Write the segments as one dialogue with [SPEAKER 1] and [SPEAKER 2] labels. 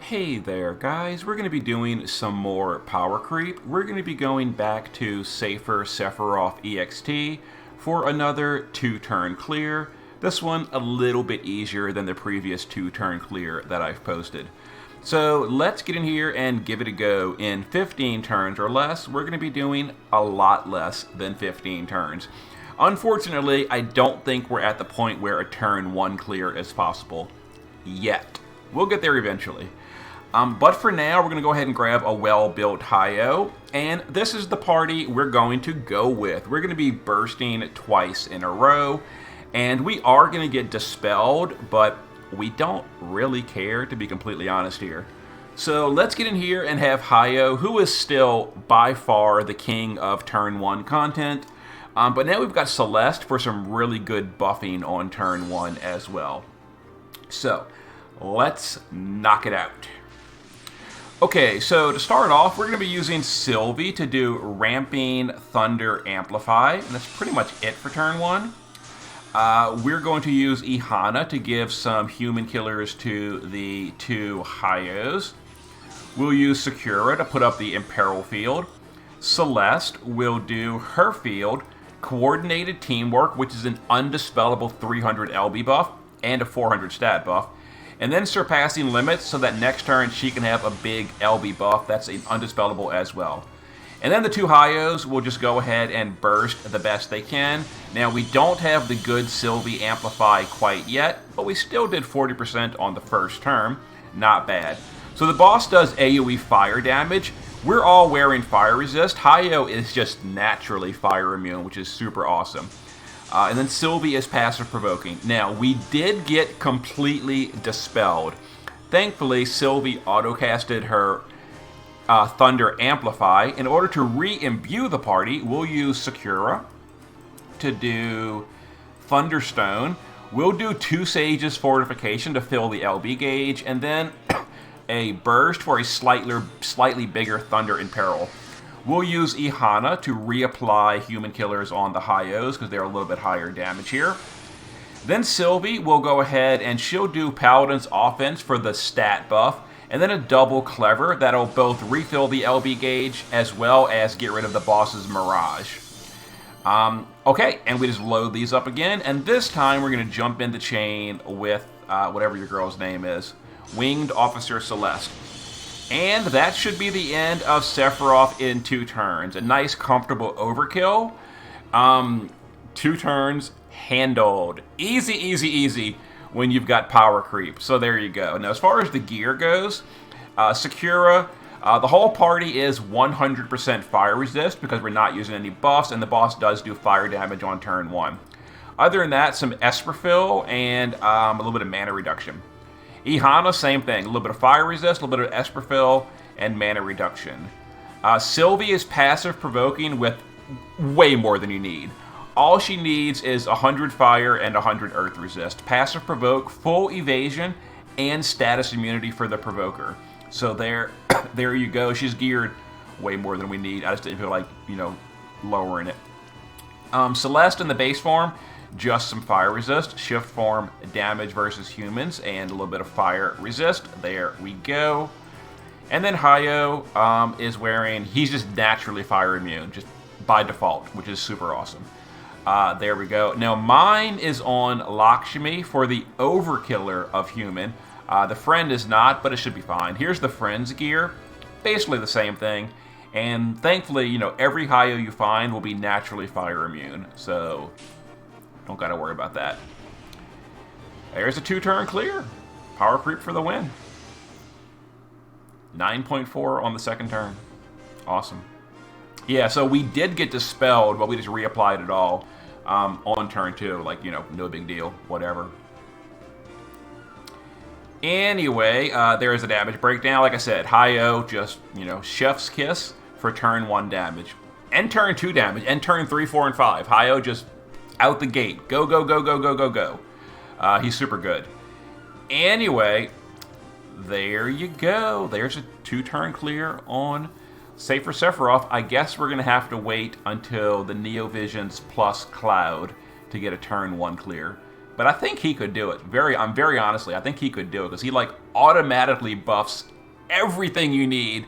[SPEAKER 1] Hey there guys, we're going to be doing some more power creep. We're going to be going back to Safer Sephiroth EXT for another 2-turn clear. This one a little bit easier than the previous 2-turn clear that I've posted. So let's get in here and give it a go. In 15 turns or less, we're going to be doing a lot less than 15 turns. Unfortunately, I don't think we're at the point where a turn 1 clear is possible yet. We'll get there eventually. But for now, we're going to go ahead and grab a well-built Hi-Oh, and this is the party we're going to go with. We're going to be bursting twice in a row, and we are going to get dispelled, but we don't really care, to be completely honest here. So let's get in here and have Hi-Oh, who is still by far the king of turn 1 content, but now we've got Celeste for some really good buffing on turn 1 as well. So let's knock it out. Okay, so to start off, we're going to be using Sylvie to do Ramping Thunder Amplify, and that's pretty much it for turn 1. We're going to use Ihana to give some human killers to the 2 Hi-Ohs. We'll use Sakura to put up the Imperil field. Celeste will do her field, Coordinated Teamwork, which is an undispellable 300 LB buff and a 400 stat buff. And then Surpassing Limits, so that next turn she can have a big LB buff. That's an undispellable as well. And then the 2 Hi-Ohs will just go ahead and burst the best they can. Now, we don't have the good Sylvie Amplify quite yet, but we still did 40% on the first turn. Not bad. So the boss does AoE fire damage. We're all wearing fire resist. Hi-Oh is just naturally fire immune, which is super awesome. And then Sylvie is passive provoking. Now, we did get completely dispelled. Thankfully, Sylvie auto-casted her Thunder Amplify. In order to re-imbue the party, we'll use Sakura to do Thunderstone. We'll do 2 Sages Fortification to fill the LB gauge, and then a Burst for a slightly bigger Thunder Imperil. We'll use Ihana to reapply human killers on the Hi-Ohs because they're a little bit higher damage here. Then Sylvie will go ahead and she'll do Paladin's Offense for the stat buff, and then a double Clever that'll both refill the LB gauge as well as get rid of the boss's Mirage. Okay, and we just load these up again, and this time we're going to jump into chain with whatever your girl's name is, Winged Officer Celeste. And that should be the end of Sephiroth in 2 turns. A nice, comfortable overkill. 2 turns, handled. Easy, easy, easy when you've got power creep. So there you go. Now, as far as the gear goes, Sakura, the whole party is 100% fire resist because we're not using any buffs, and the boss does do fire damage on turn 1. Other than that, some Esper fill and a little bit of mana reduction. Ihana, same thing. A little bit of fire resist, a little bit of Esper fill, and mana reduction. Sylvie is passive provoking with way more than you need. All she needs is 100 fire and 100 earth resist. Passive provoke, full evasion, and status immunity for the provoker. So there you go. She's geared way more than we need. I just didn't feel like, lowering it. Celeste in the base form, just some fire resist, shift form damage versus humans, and a little bit of fire resist. There we go. And then Hi-Oh is wearing, he's just naturally fire immune, just by default, which is super awesome. There we go. Now mine is on Lakshmi for the overkiller of human. The friend is not, but it should be fine. Here's the friend's gear, basically the same thing. And thankfully, every Hi-Oh you find will be naturally fire immune, so don't gotta worry about that. There's a 2-turn clear. Power creep for the win. 9.4 on the second turn. Awesome. Yeah, so we did get dispelled, but we just reapplied it all on turn 2. Like, no big deal. Whatever. Anyway, there is a damage breakdown. Like I said, Hi-Oh just, chef's kiss for turn 1 damage. And turn 2 damage. And turn 3, 4, and 5. Hi-Oh just out the gate. Go, go, go, go, go, go, go. He's super good. Anyway, there you go. There's a 2-turn clear on Safer Sephiroth. I guess we're going to have to wait until the Neovisions plus Cloud to get a turn 1 clear. But I think he could do it. Very honestly, I think he could do it because he like automatically buffs everything you need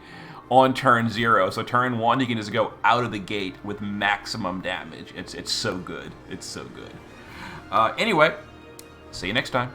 [SPEAKER 1] on turn 0. So turn 1, you can just go out of the gate with maximum damage. It's so good. It's so good. Anyway, see you next time.